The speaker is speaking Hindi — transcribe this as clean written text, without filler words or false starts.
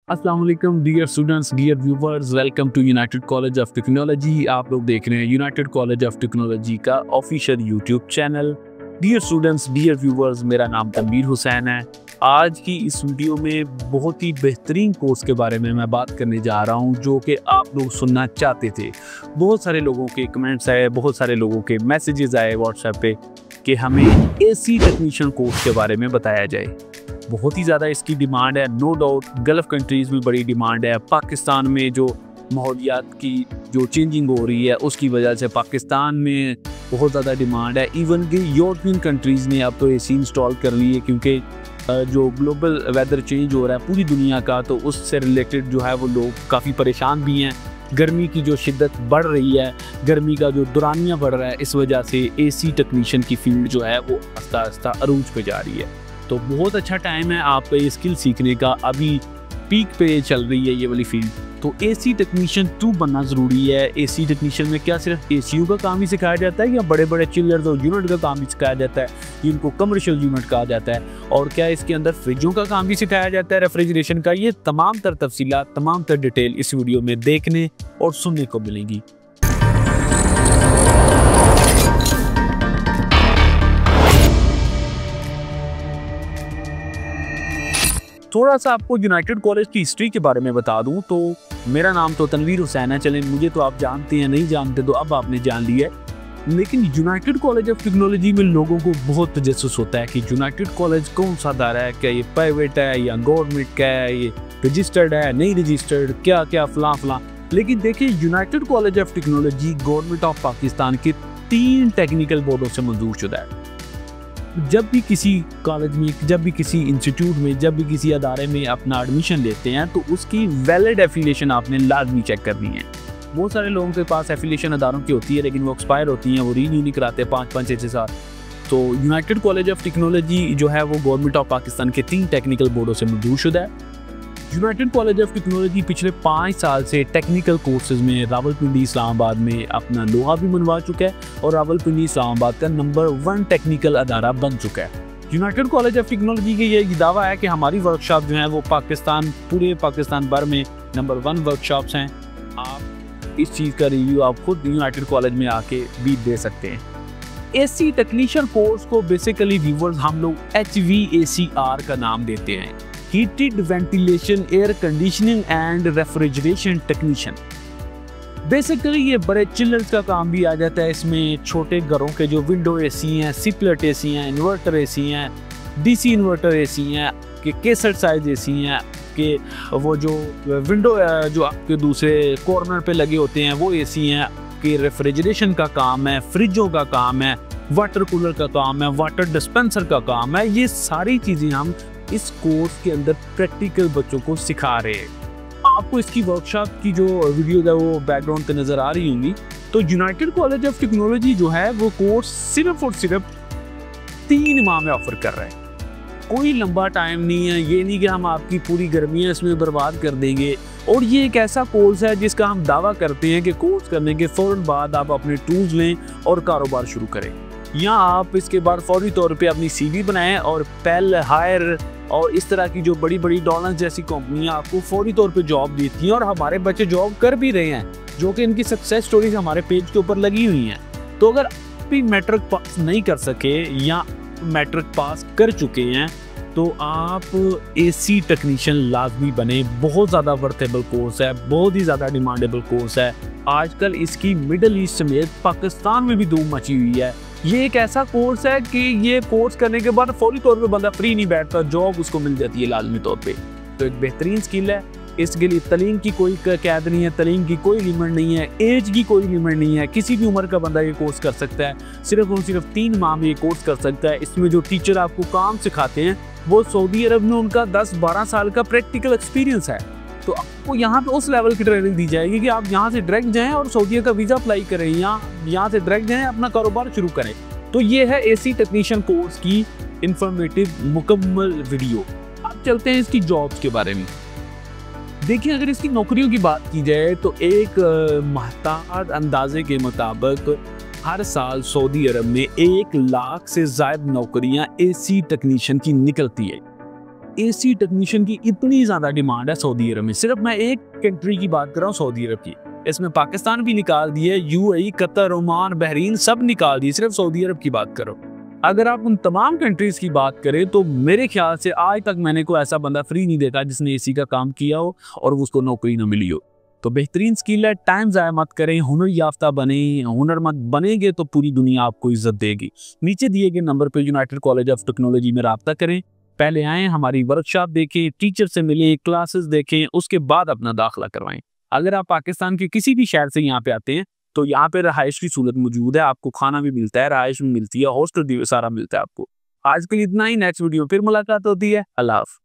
अस्सलाम वालेकुम dear students, dear viewers, welcome to United College of Technology. आप लोग देख रहे हैं यूनाइटेड कॉलेज ऑफ टेक्नोलॉजी का official YouTube channel. Dear students, dear viewers, मेरा नाम तनवीर हुसैन है। आज की इस वीडियो में बहुत ही बेहतरीन कोर्स के बारे में मैं बात करने जा रहा हूं जो कि आप लोग सुनना चाहते थे। बहुत सारे लोगों के कमेंट्स आए, बहुत सारे लोगों के मैसेजेस आए व्हाट्सएप पे कि हमें एसी टेक्नीशियन कोर्स के बारे में बताया जाए। बहुत ही ज़्यादा इसकी डिमांड है, नो डाउट। गल्फ़ कंट्रीज़ में बड़ी डिमांड है। पाकिस्तान में जो माहौलियात की जो चेंजिंग हो रही है उसकी वजह से पाकिस्तान में बहुत ज़्यादा डिमांड है। इवन कि यूरोपियन कंट्रीज़ ने अब तो एसी इंस्टॉल कर ली है, क्योंकि जो ग्लोबल वेदर चेंज हो रहा है पूरी दुनिया का, तो उससे रिलेटेड जो है वो लोग काफ़ी परेशान भी हैं। गर्मी की जो शिद्दत बढ़ रही है, गर्मी का जो दुरानिया बढ़ रहा है, इस वजह से एसी टेक्नीशियन की फील्ड जो है वो आस्ता आस्ता अरूज पे जा रही है। तो बहुत अच्छा टाइम है आपका ये स्किल सीखने का। अभी पीक पे चल रही है ये वाली फील्ड। तो एसी टेक्नीशियन क्यों बनना ज़रूरी है? एसी टेक्नीशियन में क्या सिर्फ एसीयू का काम ही सिखाया जाता है, या बड़े बड़े चिलर्स और यूनिट का काम भी सिखाया जाता है, जिनको कमर्शियल यूनिट कहा जाता है? और क्या इसके अंदर फ्रिजों का काम भी सिखाया जाता है, रेफ्रिजरेशन का? ये तमाम तर तफसीलात, तमाम तर डिटेल इस वीडियो में देखने और सुनने को मिलेंगी। थोड़ा सा आपको यूनाइटेड कॉलेज की हिस्ट्री के बारे में बता दूं तो मेरा नाम तो तनवीर हुसैन है। चलें, मुझे तो आप जानते हैं, नहीं जानते तो अब आपने जान लिया है। लेकिन यूनाइटेड कॉलेज ऑफ टेक्नोलॉजी में लोगों को बहुत तजस्सुस होता है कि यूनाइटेड कॉलेज कौन सा अदारा है, क्या ये प्राइवेट है या गवर्नमेंट का है, ये रजिस्टर्ड है नहीं रजिस्टर्ड, क्या क्या फलां फलां। लेकिन देखिए, United College of technology government of Pakistan के 3 टेक्निकल बोर्डों से मंजूर शुदा है। जब भी किसी कॉलेज में, जब भी किसी इंस्टीट्यूट में, जब भी किसी अदारे में अपना एडमिशन लेते हैं तो उसकी वैलिड एफिलिएशन आपने लाजमी चेक करनी है। बहुत सारे लोगों के पास एफिलिएशन अदारों की होती है लेकिन वो एक्सपायर होती हैं, वो रीन्यू नहीं कराते 5-5 6 साल। तो यूनाइटेड कॉलेज ऑफ टेक्नोलॉजी जो है वो गवर्नमेंट ऑफ पाकिस्तान के 3 टेक्निकल बोर्डों से मंजूर शुदा है। यूनाइटेड कॉलेज ऑफ टेक्नोलॉजी पिछले 5 साल से टेक्निकल कोर्सेज में रावलपिंडी इस्लामाबाद में अपना लोहा भी मनवा चुका है और रावलपिंडी इस्लामाबाद का नंबर 1 टेक्निकल अदारा बन चुका है। यूनाइटेड कॉलेज ऑफ टेक्नोलॉजी का ये दावा है कि हमारी वर्कशॉप जो है वो पूरे पाकिस्तान भर में नंबर 1 वर्कशॉप्स हैं। आप इस चीज़ का रिव्यू आप खुद यूनाइटेड कॉलेज में आके भी दे सकते हैं। एसी टेक्नीशियन कोर्स को बेसिकली व्यूवर्स हम लोग HVACR का नाम देते हैं, heated ventilation, air conditioning and refrigeration technician. Basically ये बड़े चिलर्स का काम भी आ जाता है इसमें। छोटे घरों के जो विंडो एसी हैं, सिपलेट एसी हैं, इन्वर्टर एसी हैं, डीसी इन्वर्टर एसी हैं, कि केसर साइज एसी हैं, कि वो जो विंडो जो आपके दूसरे कॉर्नर पे लगे होते हैं वो एसी हैं, कि रेफ्रिजरेशन का काम है, फ्रिजों का काम है, वाटर कूलर का काम है, वाटर डिस्पेंसर का काम है। ये सारी चीज़ें हम इस कोर्स के अंदर प्रैक्टिकल बच्चों को सिखा रहे हैं। आपको इसकी वर्कशॉप की जो वीडियो है वो बैकग्राउंड पे नज़र आ रही होंगी। तो यूनाइटेड कॉलेज ऑफ टेक्नोलॉजी जो है वो कोर्स सिर्फ और सिर्फ 3 माह में ऑफर कर रहा है। कोई लंबा टाइम नहीं है, ये नहीं कि हम आपकी पूरी गर्मियाँ इसमें बर्बाद कर देंगे। और ये एक ऐसा कोर्स है जिसका हम दावा करते हैं कि कोर्स करने के फ़ौरन बाद आप अपने टूल्स लें और कारोबार शुरू करें, या आप इसके बाद फौरी तौर पे अपनी CV बनाएं और पेल, हायर और इस तरह की जो बड़ी बड़ी डॉलर्स जैसी कंपनियां आपको फौरी तौर पे जॉब देती हैं, और हमारे बच्चे जॉब कर भी रहे हैं, जो कि इनकी सक्सेस स्टोरीज हमारे पेज के ऊपर लगी हुई हैं। तो अगर आप भी मैट्रिक पास नहीं कर सके या मैट्रिक पास कर चुके हैं तो आप एसी टेक्नीशियन लाजमी बने। बहुत ज़्यादा वर्थेबल कोर्स है, बहुत ही ज़्यादा डिमांडेबल कोर्स है। आजकल इसकी मिडल ईस्ट समेत पाकिस्तान में भी धूम मची हुई है। ये एक ऐसा कोर्स है कि ये कोर्स करने के बाद फौरी तौर पे बंदा फ्री नहीं बैठता, जॉब उसको मिल जाती है लाजमी तौर पे। तो एक बेहतरीन स्किल है। इसके लिए तलीम की कोई कैद नहीं है, तलीम की कोई लिमिट नहीं है, एज की कोई लिमिट नहीं है। किसी भी उम्र का बंदा ये कोर्स कर सकता है। सिर्फ और सिर्फ 3 माह में ये कोर्स कर सकता है। इसमें जो टीचर आपको काम सिखाते हैं वो सऊदी अरब में उनका 10-12 साल का प्रैक्टिकल एक्सपीरियंस है। तो आपको यहाँ पे उस लेवल की ट्रेनिंग दी जाएगी कि आप यहाँ से डायरेक्ट जाएं और सऊदी का वीज़ा अप्लाई करें, या यहाँ से डायरेक्ट जाएं अपना कारोबार शुरू करें। तो ये है एसी टेक्नीशियन कोर्स की इंफॉर्मेटिव मुकम्मल वीडियो। अब चलते हैं इसकी जॉब्स के बारे में। देखिए, अगर इसकी नौकरियों की बात की जाए तो एक महताज अंदाजे के मुताबिक हर साल सऊदी अरब में 1 लाख से ज़ायद नौकरियां एसी टेक्नीशियन की निकलती है। एसी टेक्नीशियन की इतनी ज्यादा डिमांड है सऊदी अरब में। सिर्फ मैं एक कंट्री की बात कर रहा हूँ, सऊदी अरब की। इसमें पाकिस्तान भी निकाल दिए, यूएई, कतर, ओमान, बहरीन सब निकाल दिए, सिर्फ सऊदी अरब की बात करो। अगर आप उन तमाम कंट्रीज की बात करें तो मेरे ख्याल से आज तक मैंने कोई ऐसा बंदा फ्री नहीं देखा जिसने एसी का काम किया हो और उसको नौकरी ना मिली हो। तो बेहतरीन स्किल है, टाइम ज़ाया मत करें, हुनर याफ्ता बने। हुनरमंद बनेंगे तो पूरी दुनिया आपको इज्जत देगी। नीचे दिए गए नंबर पर यूनाइटेड कॉलेज ऑफ टेक्नोलॉजी में रब्ता करें। पहले आएँ, हमारी वर्कशॉप देखें, टीचर से मिलें, क्लासेस देखें, उसके बाद अपना दाखिला करवाएं। अगर आप पाकिस्तान के किसी भी शहर से यहाँ पे आते हैं तो यहाँ पे रहाइश की सहूलत मौजूद है। आपको खाना भी मिलता है, रहाइश भी मिलती है, हॉस्टल भी सारा मिलता है आपको। आज के लिए इतना ही। नेक्स्ट वीडियो फिर मुलाकात होती है। अल्लाह हाफ़िज़।